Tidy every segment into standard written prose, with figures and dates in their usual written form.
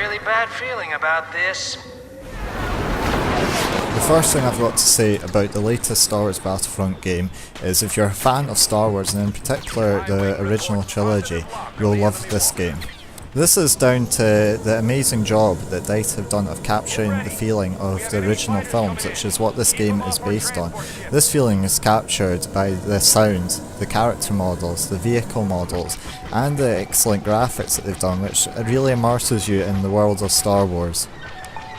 really bad feeling about this. The first thing I've got to say about the latest Star Wars Battlefront game is if you're a fan of Star Wars, and in particular the original trilogy, you'll love this game. This is down to the amazing job that DICE have done of capturing the feeling of the original films, which is what this game is based on. This feeling is captured by the sound, the character models, the vehicle models, and the excellent graphics that they've done, which really immerses you in the world of Star Wars.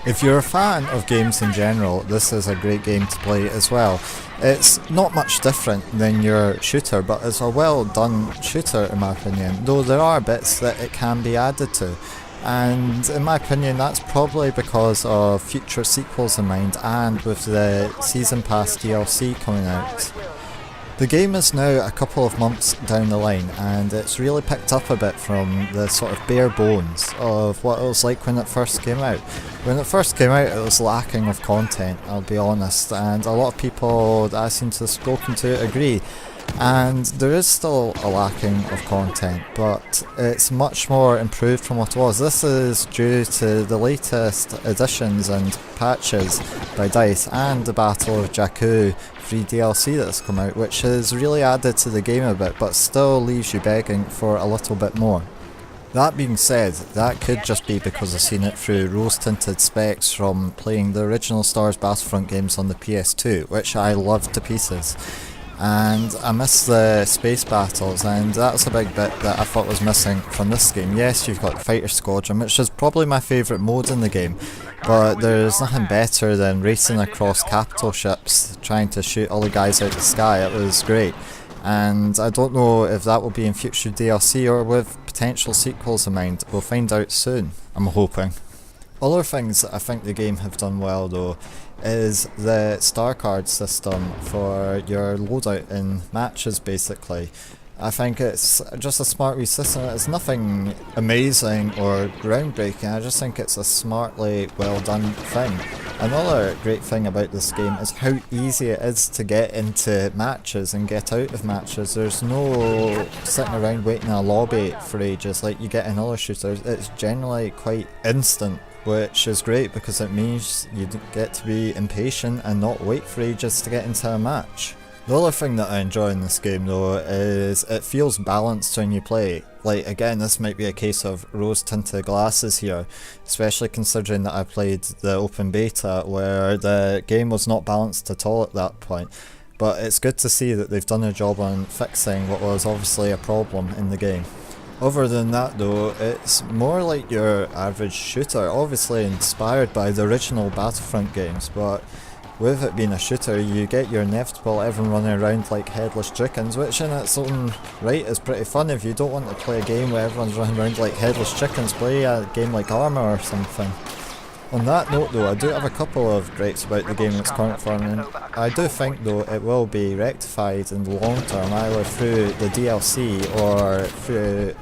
If you're a fan of games in general, this is a great game to play as well. It's not much different than your shooter, but it's a well done shooter in my opinion, though there are bits that it can be added to. And in my opinion that's probably because of future sequels in mind, and with the Season Pass DLC coming out. The game is now a couple of months down the line, and it's really picked up a bit from the sort of bare bones of what it was like when it first came out. When it first came out it was lacking of content, I'll be honest, and a lot of people that I seem to have spoken to agree. And there is still a lacking of content, but it's much more improved from what it was. This is due to the latest additions and patches by DICE and the Battle of Jakku free DLC that's come out, which has really added to the game a bit, but still leaves you begging for a little bit more. That being said, that could just be because I've seen it through rose-tinted specs from playing the original Star Wars Battlefront games on the PS2, which I loved to pieces. And I miss the space battles, and that's a big bit that I thought was missing from this game. Yes, you've got the Fighter Squadron, which is probably my favourite mode in the game, but there's nothing better than racing across capital ships trying to shoot all the guys out of the sky. It was great, and I don't know if that will be in future DLC or with potential sequels in mind. We'll find out soon, I'm hoping. Other things that I think the game have done well though is the star card system for your loadout in matches basically. I think it's just a smart wee system. It's nothing amazing or groundbreaking, I just think it's a smartly well done thing. Another great thing about this game is how easy it is to get into matches and get out of matches. There's no sitting around waiting in a lobby for ages like you get in other shooters. It's generally quite instant, which is great because it means you get to be impatient and not wait for ages to get into a match. The other thing that I enjoy in this game though is it feels balanced when you play. Like again, this might be a case of rose tinted glasses here, especially considering that I played the open beta where the game was not balanced at all at that point. But it's good to see that they've done a job on fixing what was obviously a problem in the game. Other than that though, it's more like your average shooter, obviously inspired by the original Battlefront games, but with it being a shooter you get your inevitable everyone running around like headless chickens, which in its own right is pretty fun. If you don't want to play a game where everyone's running around like headless chickens, play a game like Armour or something. On that note though, I do have a couple of gripes about the game in its current form, and I do think though it will be rectified in the long term, either through the DLC or through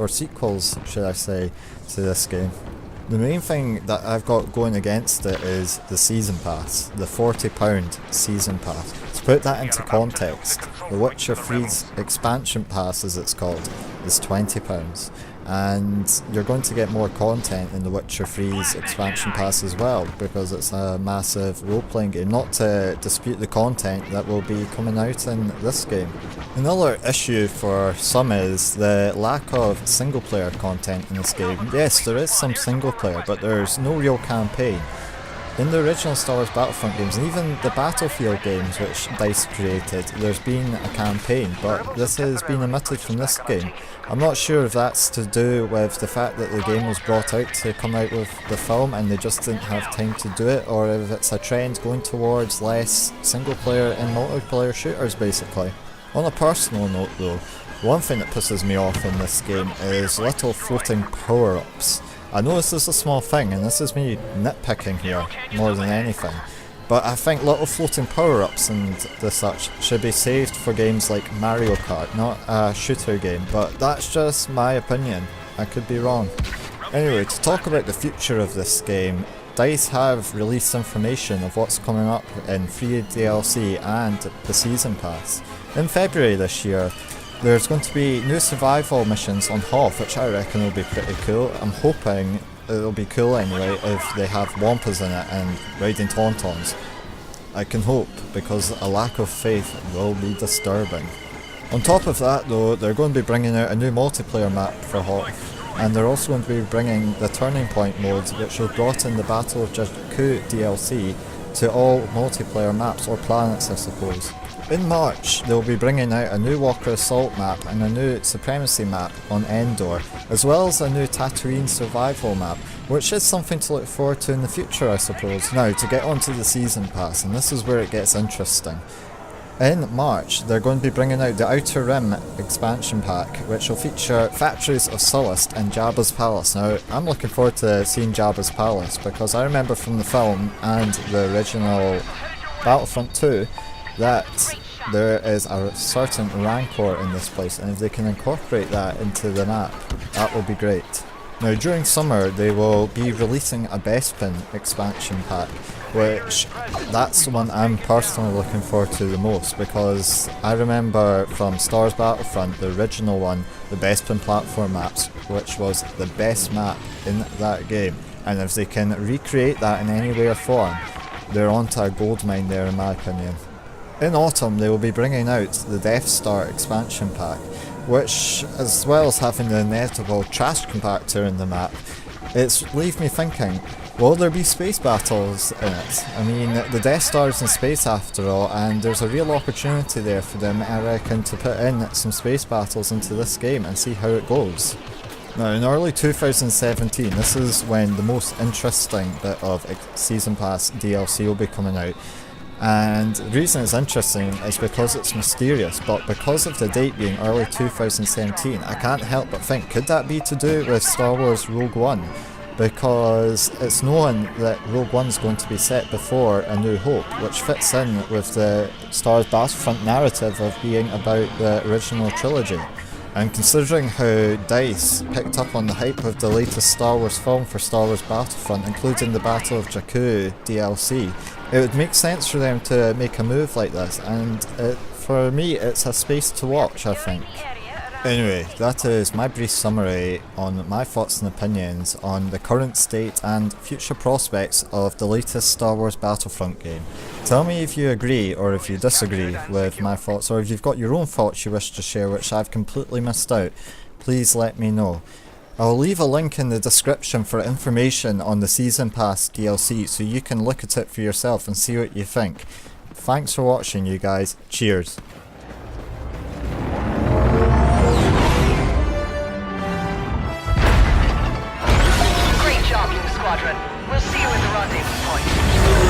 sequels, should I say, to this game. The main thing that I've got going against it is the Season Pass, the £40 Season Pass. To put that into context, the Witcher 3's Expansion Pass, as it's called, is £20. And you're going to get more content in the Witcher 3's Expansion Pass as well, because it's a massive role-playing game, not to dispute the content that will be coming out in this game. Another issue for some is the lack of single-player content in this game. Yes, there is some single-player, but there's no real campaign. In the original Star Wars Battlefront games, and even the Battlefield games which DICE created, there's been a campaign, but this has been omitted from this game. I'm not sure if that's to do with the fact that the game was brought out to come out with the film and they just didn't have time to do it, or if it's a trend going towards less single player and multiplayer shooters basically. On a personal note though, one thing that pisses me off in this game is little floating power-ups. I know this is a small thing, and this is me nitpicking here more than anything, but I think little floating power-ups and the such should be saved for games like Mario Kart, not a shooter game, but that's just my opinion. I could be wrong. Anyway, to talk about the future of this game, DICE have released information of what's coming up in free DLC and the Season Pass. In February this year, there's going to be new survival missions on Hoth, which I reckon will be pretty cool. I'm hoping it'll be cool anyway if they have Wampas in it and riding Tauntauns. I can hope, because a lack of faith will be disturbing. On top of that though, they're going to be bringing out a new multiplayer map for Hoth, and they're also going to be bringing the Turning Point mode, which will brought in the Battle of Jakku DLC to all multiplayer maps, or planets I suppose. In March, they'll be bringing out a new Walker Assault map and a new Supremacy map on Endor, as well as a new Tatooine Survival map, which is something to look forward to in the future I suppose. Now, to get onto the Season Pass, and this is where it gets interesting. In March, they're going to be bringing out the Outer Rim expansion pack, which will feature Factories of Sullust and Jabba's Palace. Now, I'm looking forward to seeing Jabba's Palace, because I remember from the film and the original Battlefront 2 that there is a certain rancor in this place, and if they can incorporate that into the map, that will be great. Now, during summer they will be releasing a Bespin expansion pack, which that's the one I'm personally looking forward to the most, because I remember from Star Wars Battlefront, the original one, the Bespin platform maps, which was the best map in that game, and if they can recreate that in any way or form, they're onto a goldmine there in my opinion. In autumn they will be bringing out the Death Star expansion pack, which, as well as having the inevitable trash compactor in the map, it's leave me thinking, will there be space battles in it? I mean, the Death Star is in space after all, and there's a real opportunity there for them, I reckon, to put in some space battles into this game and see how it goes. Now, in early 2017, this is when the most interesting bit of Season Pass DLC will be coming out. And the reason it's interesting is because it's mysterious, but because of the date being early 2017, I can't help but think, could that be to do with Star Wars Rogue One? Because it's known that Rogue One's going to be set before A New Hope, which fits in with the Star Wars Battlefront narrative of being about the original trilogy. And considering how DICE picked up on the hype of the latest Star Wars film for Star Wars Battlefront, including the Battle of Jakku DLC, it would make sense for them to make a move like this, and for me it's a space to watch, I think. Anyway, that is my brief summary on my thoughts and opinions on the current state and future prospects of the latest Star Wars Battlefront game. Tell me if you agree or if you disagree with my thoughts, or if you've got your own thoughts you wish to share which I've completely missed out, please let me know. I'll leave a link in the description for information on the Season Pass DLC so you can look at it for yourself and see what you think. Thanks for watching, you guys. Cheers. Great job, Blue Squadron. We'll see you at the rendezvous point.